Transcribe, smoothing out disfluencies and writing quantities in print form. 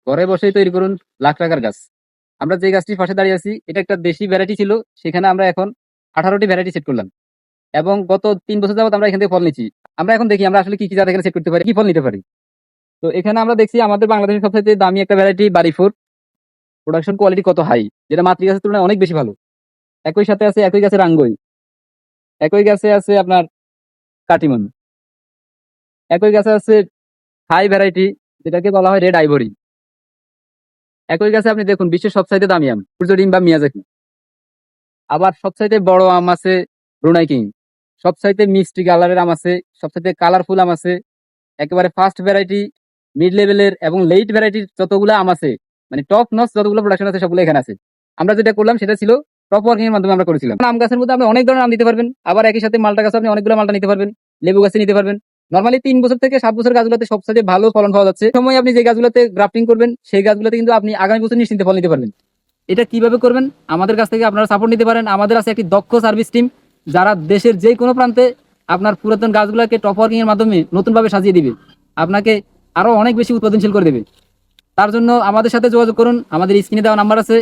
ঘরে বসেই তৈরি করুন লাখ টাকার গাছ। আমরা যে গাছটির পাশে দাঁড়িয়ে আছি এটা একটা দেশি ভ্যারাইটি ছিল, সেখানে আমরা এখন 18টি ভ্যারাইটি সেট করলাম এবং গত 3 বছর যাবত আমরা এখান থেকে ফল নিচ্ছি। আমরা এখন দেখি আমরা আসলে কি কি জাত এখানে সেট করতে পারি, কি ফল নিতে পারি। তো এখানে আমরা দেখছি আমাদের বাংলাদেশের সবচেয়ে দামি একটা ভ্যারাইটি বাড়িফোর, প্রোডাকশন কোয়ালিটি কত হাই, যেটা মাতৃ গাছের তুলনায় অনেক বেশি ভালো। একই সাথে আছে একই গাছে রাঙ্গই, একই গাছে আছে আপনার কাটিমন, একই গাছে আছে হাই ভ্যারাইটি যেটাকে বলা হয় রেড আইভরি। একই গাছে আপনি দেখুন বিশ্বের সবচাইতে দামি আম সূর্যডিম বা মিয়াজাকি। আবার সবচাইতে বড় আম আছে ব্রুনাই কিং, সবচাইতে মিষ্টি কালারের আম আছে, সবচাইতে কালারফুল আম আছে, একেবারে ফার্স্ট ভ্যারাইটি, মিড লেভেলের এবং লেট ভ্যারাইটির যতগুলো আম আছে, মানে টপ নচ যতগুলো প্রোডাকশন আছে সবগুলো এখানে আছে। আমরা যেটা করলাম সেটা ছিল টপ ওয়ার্কিং এর মাধ্যমে আমরা করেছিলাম। আম গাছের মধ্যে আপনি অনেক ধরনের আম দিতে পারবেন, আবার একই সাথে মালটা গাছে আপনি অনেকগুলো মালটা নিতে পারবেন, লেবু গাছে নিতে পারবেন। নর্মালি 3 বছর থেকে 7 বছর গাছগুলোতে সবচেয়ে ভালো ফলন পাওয়া যাচ্ছে। সময় আপনি যে গাছগুলোতে গ্রাফটিং করবেন সেই গাছগুলোতে কিন্তু আপনি আগামী বছর নিশ্চিন্তে ফল নিতে পারবেন। এটা কিভাবে করবেন, আমাদের কাছ থেকে আপনারা সাপোর্ট নিতে পারেন। আমাদের আছে একটি দক্ষ সার্ভিস টিম, যারা দেশের যে কোনো প্রান্তে আপনার পুরাতন গাছগুলোকে টপ ওয়ার্কিং এর মাধ্যমে নতুনভাবে সাজিয়ে দিবে, আপনাকে আরো অনেক বেশি উৎপাদনশীল করে দেবে। তার জন্য আমাদের সাথে যোগাযোগ করুন, আমাদের স্ক্রিনে দেওয়া নাম্বার আছে।